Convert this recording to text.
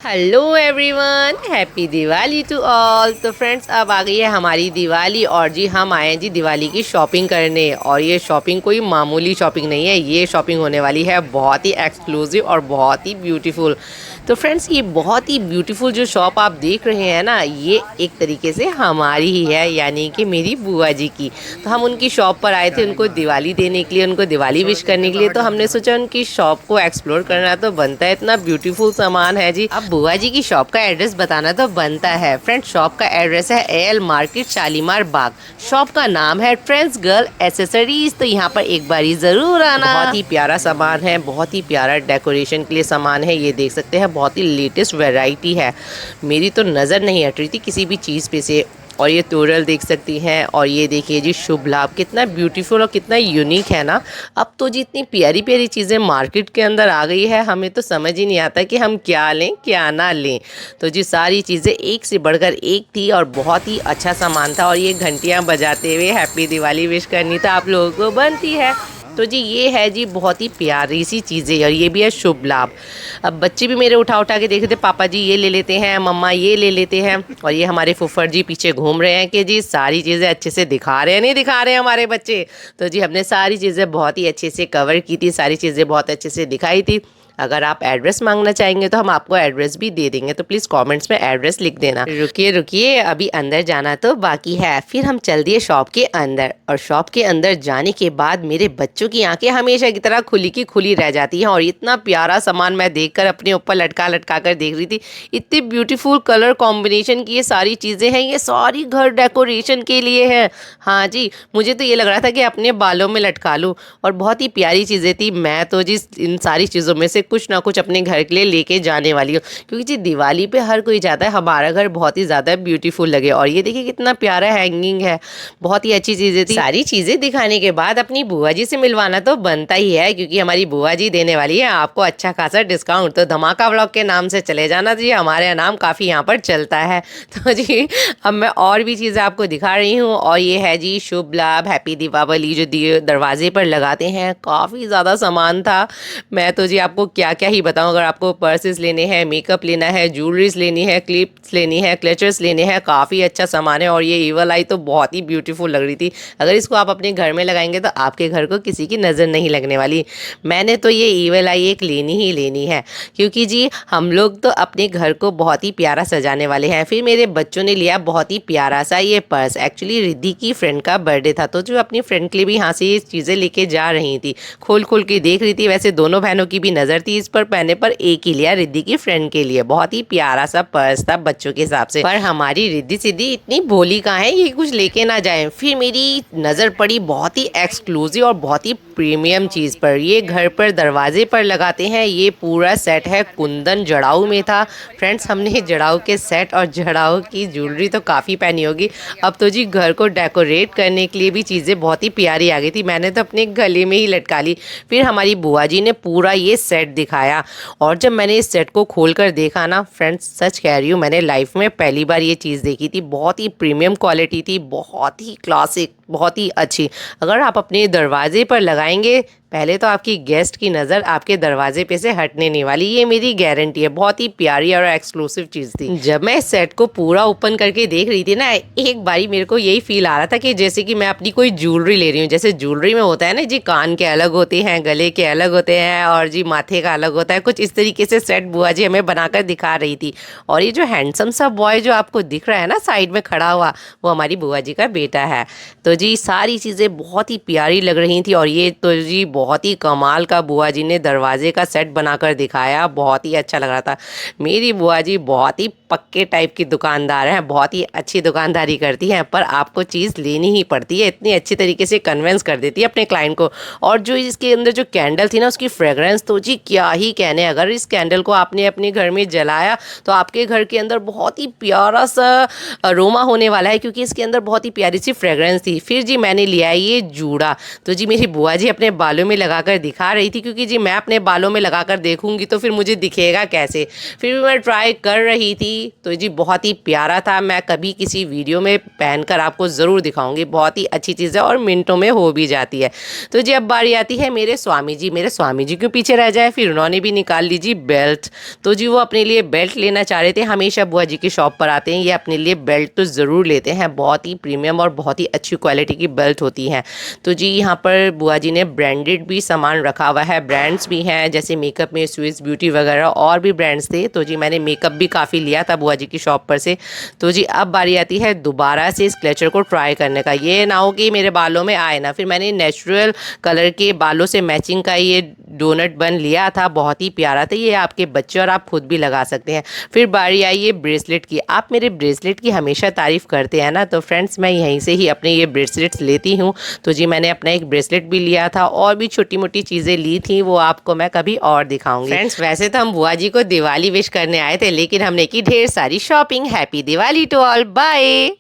Hello everyone, happy Diwali to all. तो friends, अब आ गई है हमारी दिवाली और जी हम आए हैं जी दिवाली की शॉपिंग करने। और ये शॉपिंग कोई मामूली शॉपिंग नहीं है, ये शॉपिंग होने वाली है बहुत ही एक्सक्लूसिव और बहुत ही ब्यूटीफुल। तो फ्रेंड्स, ये बहुत ही ब्यूटीफुल जो शॉप आप देख रहे हैं ना, ये एक तरीके से हमारी ही है, यानी कि मेरी बुआ जी की। तो हम उनकी शॉप पर आए थे उनको दिवाली देने के लिए, उनको दिवाली विश करने के लिए। तो हमने सोचा उनकी शॉप को एक्सप्लोर करना तो बनता है, इतना ब्यूटीफुल सामान है जी। अब बुआ जी की शॉप का एड्रेस बताना तो बनता है। फ्रेंड्स, शॉप का एड्रेस है एल मार्केट शालीमार बाग। शॉप का नाम है फ्रेंड्स गर्ल एसेसरीज। तो यहाँ पर एक बारी जरूर आना। बहुत ही प्यारा सामान है, बहुत ही प्यारा डेकोरेशन के लिए सामान है। ये देख सकते हैं, बहुत ही लेटेस्ट वैरायटी है। मेरी तो नज़र नहीं हट रही थी किसी भी चीज़ पे से। और ये टोरल देख सकती हैं, और ये देखिए जी शुभ लाभ, कितना ब्यूटीफुल और कितना यूनिक है ना। अब तो जी इतनी प्यारी प्यारी चीज़ें मार्केट के अंदर आ गई है, हमें तो समझ ही नहीं आता कि हम क्या लें क्या ना लें। तो जी सारी चीज़ें एक से बढ़कर एक थी और बहुत ही अच्छा सामान था। और ये घंटियाँ बजाते हुए हैप्पी दिवाली विश करनी तो आप लोगों को बनती है। तो जी ये है जी बहुत ही प्यारी सी चीज़ें, और ये भी है शुभ लाभ। अब बच्चे भी मेरे उठा उठा के देख रहे थे, पापा जी ये ले लेते हैं, मम्मा ये ले लेते हैं। और ये हमारे फुफर जी पीछे घूम रहे हैं कि जी सारी चीज़ें अच्छे से दिखा रहे हैं नहीं दिखा रहे हैं हमारे बच्चे। तो जी हमने सारी चीज़ें बहुत ही अच्छे से कवर की थी, सारी चीज़ें बहुत अच्छे से दिखाई थी। अगर आप एड्रेस मांगना चाहेंगे तो हम आपको एड्रेस भी दे देंगे, तो प्लीज़ कमेंट्स में एड्रेस लिख देना। रुकिए रुकिए, अभी अंदर जाना तो बाकी है। फिर हम चल दिए शॉप के अंदर, और शॉप के अंदर जाने के बाद मेरे बच्चों की आंखें हमेशा की तरह खुली की खुली रह जाती हैं। और इतना प्यारा सामान मैं देखकर अपने ऊपर लटका लटका कर देख रही थी। इतनी ब्यूटीफुल कलर कॉम्बिनेशन की ये सारी चीज़ें हैं, ये सारी घर डेकोरेशन के लिए हैं। हाँ जी, मुझे तो ये लग रहा था कि अपने बालों में लटका लूँ। और बहुत ही प्यारी चीज़ें थी। मैं तो जी इन सारी चीज़ों में से कुछ ना कुछ अपने घर के लिए लेके जाने वाली हूँ, क्योंकि जी दिवाली पे हर कोई चाहता है हमारा घर बहुत ही ज़्यादा ब्यूटीफुल लगे। और ये देखिए कितना प्यारा हैंगिंग है, बहुत ही अच्छी चीज़ें थी। सारी चीज़ें दिखाने के बाद अपनी बुआ जी से मिलवाना तो बनता ही है, क्योंकि हमारी बुआ जी देने वाली है आपको अच्छा खासा डिस्काउंट। तो धमाका व्लॉग के नाम से चले जाना जी, हमारे नाम काफ़ी यहाँ पर चलता है। तो जी अब मैं और भी चीज़ें आपको दिखा रही हूँ। और ये है जी शुभ लाभ हैप्पी दीपावली, जो दरवाजे पर लगाते हैं, काफ़ी ज़्यादा सामान था। मैं तो जी आपको क्या क्या ही बताऊं। अगर आपको पर्सेस लेने हैं, मेकअप लेना है, ज्वेलरीज लेनी है, क्लिप्स लेनी है, क्लचर्स लेने हैं, काफ़ी अच्छा सामान है। और ये ईवल आई तो बहुत ही ब्यूटीफुल लग रही थी। अगर इसको आप अपने घर में लगाएंगे तो आपके घर को किसी की नज़र नहीं लगने वाली। मैंने तो ये ईवल आई एक लेनी ही लेनी है, क्योंकि जी हम लोग तो अपने घर को बहुत ही प्यारा सजाने वाले हैं। फिर मेरे बच्चों ने लिया बहुत ही प्यारा सा ये पर्स। एक्चुअली रिद्धि की फ्रेंड का बर्थडे था, तो जो अपनी फ्रेंड के लिए भी यहाँ से ये चीज़ें लेके जा रही थी, खोल खोल के देख रही थी। वैसे दोनों बहनों की भी नज़र थी इस पर पहने, पर एक ही लिया रिद्धि की फ्रेंड के लिए। बहुत ही प्यारा सा पर्स था बच्चों के हिसाब से। पर हमारी रिद्धि सिद्धि इतनी भोली कहाँ है, ये कुछ लेके ना जाए। फिर मेरी नज़र पड़ी बहुत ही एक्सक्लूसिव और बहुत ही प्रीमियम चीज़ पर। ये घर पर दरवाजे पर लगाते हैं, ये पूरा सेट है, कुंदन जड़ाऊ में था। फ्रेंड्स, हमने जड़ाऊ के सेट और जड़ाऊ की ज्वेलरी तो काफ़ी पहनी होगी। अब तो जी घर को डेकोरेट करने के लिए भी चीज़ें बहुत ही प्यारी आ गई थी, मैंने तो अपने गले में ही लटका ली। फिर हमारी बुआ जी ने पूरा ये सेट दिखाया, और जब मैंने इस सेट को खोल कर देखा ना फ्रेंड्स, सच कह रही हूँ, मैंने लाइफ में पहली बार ये चीज़ देखी थी। बहुत ही प्रीमियम क्वालिटी थी, बहुत ही क्लासिक, बहुत ही अच्छी। अगर आप अपने दरवाजे पर लगाएंगे, पहले तो आपकी गेस्ट की नज़र आपके दरवाजे पे से हटने नहीं वाली, ये मेरी गारंटी है। बहुत ही प्यारी और एक्सक्लूसिव चीज़ थी। जब मैं इस सेट को पूरा ओपन करके देख रही थी ना, एक बारी मेरे को यही फील आ रहा था कि जैसे कि मैं अपनी कोई ज्वेलरी ले रही हूँ। जैसे ज्वेलरी में होता है ना जी, कान के अलग होते हैं, गले के अलग होते हैं, और जी माथे का अलग होता है, कुछ इस तरीके से सेट बुआ जी हमें बनाकर दिखा रही थी। और ये जो हैंडसम सा बॉय जो आपको दिख रहा है ना साइड में खड़ा हुआ, वो हमारी बुआ जी का बेटा है। तो जी सारी चीज़ें बहुत ही प्यारी लग रही थी। और ये तो जी बहुत ही कमाल का बुआ जी ने दरवाजे का सेट बनाकर दिखाया, बहुत ही अच्छा लग रहा था। मेरी बुआ जी बहुत ही पक्के टाइप की दुकानदार हैं, बहुत ही अच्छी दुकानदारी करती हैं, पर आपको चीज़ लेनी ही पड़ती है। इतनी अच्छी तरीके से कन्विंस कर देती है अपने क्लाइंट को। और जो इसके अंदर जो कैंडल थी ना, उसकी फ्रेगरेंस तो जी क्या ही कहने। अगर इस कैंडल को आपने अपने घर में जलाया तो आपके घर के अंदर बहुत ही प्यारा सा अरोमा होने वाला है, क्योंकि इसके अंदर बहुत ही प्यारी सी फ्रेगरेंस थी। फिर जी मैंने लिया ये जूड़ा। तो जी मेरी बुआ जी अपने बालों में लगाकर दिखा रही थी, क्योंकि जी मैं अपने बालों में लगाकर देखूंगी तो फिर मुझे दिखेगा कैसे। फिर भी मैं ट्राई कर रही थी, तो जी बहुत ही प्यारा था। मैं कभी किसी वीडियो में पहनकर आपको ज़रूर दिखाऊंगी। बहुत ही अच्छी चीज़ है और मिनटों में हो भी जाती है। तो जी अब बारी आती है मेरे स्वामी जी क्यों पीछे रह जाए, फिर उन्होंने भी निकाल ली जी बेल्ट। तो जी वो अपने लिए बेल्ट लेना चाह रहे थे। हमेशा बुआ जी की शॉप पर आते हैं, ये अपने लिए बेल्ट तो ज़रूर लेते हैं। बहुत ही प्रीमियम और बहुत ही अच्छी क्वालिटी की बेल्ट होती हैं। तो जी यहाँ पर बुआ जी ने ब्रांडेड भी सामान रखा हुआ है, ब्रांड्स भी हैं जैसे मेकअप में स्विस ब्यूटी वगैरह और भी ब्रांड्स थे। तो जी मैंने मेकअप भी काफ़ी लिया था बुआ जी की शॉप पर से। तो जी अब बारी आती है दोबारा से इस क्लेचर को ट्राई करने का। ये ना हो कि मेरे बालों में आए ना। फिर मैंने नेचुरल कलर के बालों से मैचिंग का ये डोनट बन लिया था, बहुत ही प्यारा था। ये आपके बच्चे और आप खुद भी लगा सकते हैं। फिर बारी आई ये ब्रेसलेट की। आप मेरे ब्रेसलेट की हमेशा तारीफ़ करते हैं ना, तो फ्रेंड्स मैं यहीं से ही अपने ये ब्रेसलेट्स लेती हूँ। तो जी मैंने अपना एक ब्रेसलेट भी लिया था और भी छोटी मोटी चीज़ें ली थी, वो आपको मैं कभी और दिखाऊंगी। फ्रेंड्स वैसे तो हम बुआ जी को दिवाली विश करने आए थे, लेकिन हमने की ढेर सारी shopping. Happy Diwali to all, bye.